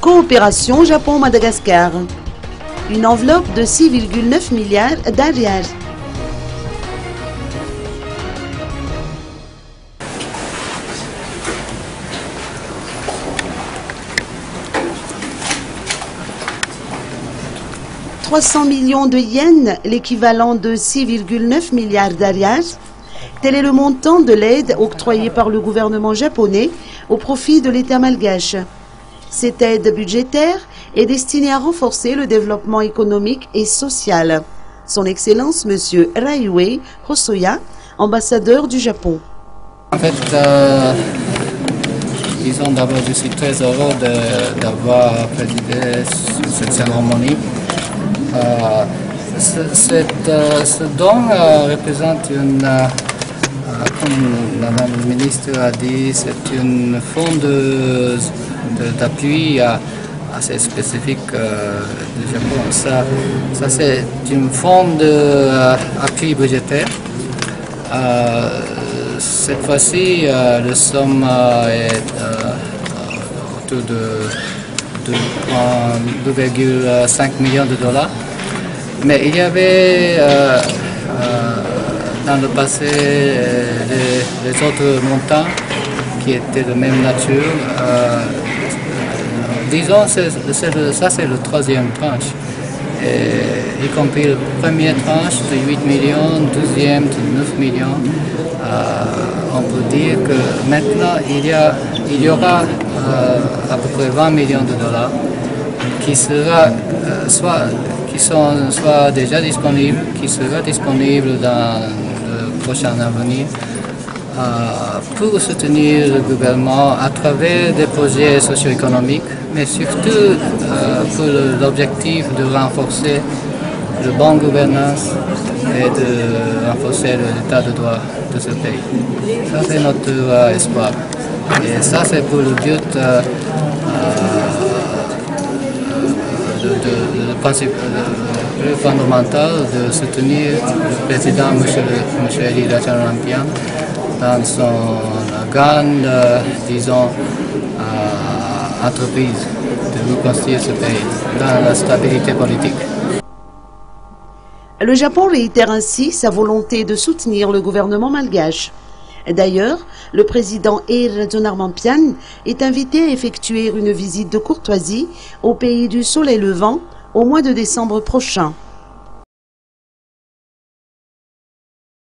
Coopération Japon-Madagascar. Une enveloppe de 6,9 milliards d'arias. « 300 millions de yens, l'équivalent de 6,9 milliards d'arias. Tel est le montant de l'aide octroyée par le gouvernement japonais au profit de l'État malgache. Cette aide budgétaire est destinée à renforcer le développement économique et social. Son Excellence, M. Raiwei Hosoya, ambassadeur du Japon. En fait, disons d'abord, je suis très heureux d'avoir présidé cette cérémonie. Ce don représente comme Madame la ministre a dit, c'est une fond d'appui assez spécifique du Japon. Ça c'est une fond d'appui budgétaire. Cette fois-ci, la somme est autour de 2,5 millions de dollars. Mais il y avait dans le passé les autres montants qui étaient de même nature. Disons, ça c'est le troisième tranche, y compris la première tranche de 8 millions, deuxième de 9 millions. On peut dire que maintenant il y aura à peu près 20 millions de dollars qui sera soit déjà disponible, qui sera disponible dans le prochain avenir pour soutenir le gouvernement à travers des projets socio-économiques, mais surtout pour l'objectif de renforcer la bonne gouvernance et de renforcer l'état de droit de ce pays. Ça c'est notre espoir. Et ça c'est pour le but le fondamental de soutenir le président M. Ely Rajarampian dans son grande, disons, entreprise de reconstruire ce pays dans la stabilité politique. Le Japon réitère ainsi sa volonté de soutenir le gouvernement malgache. D'ailleurs, le président Ely Rajarampian est invité à effectuer une visite de courtoisie au pays du soleil levant au mois de décembre prochain.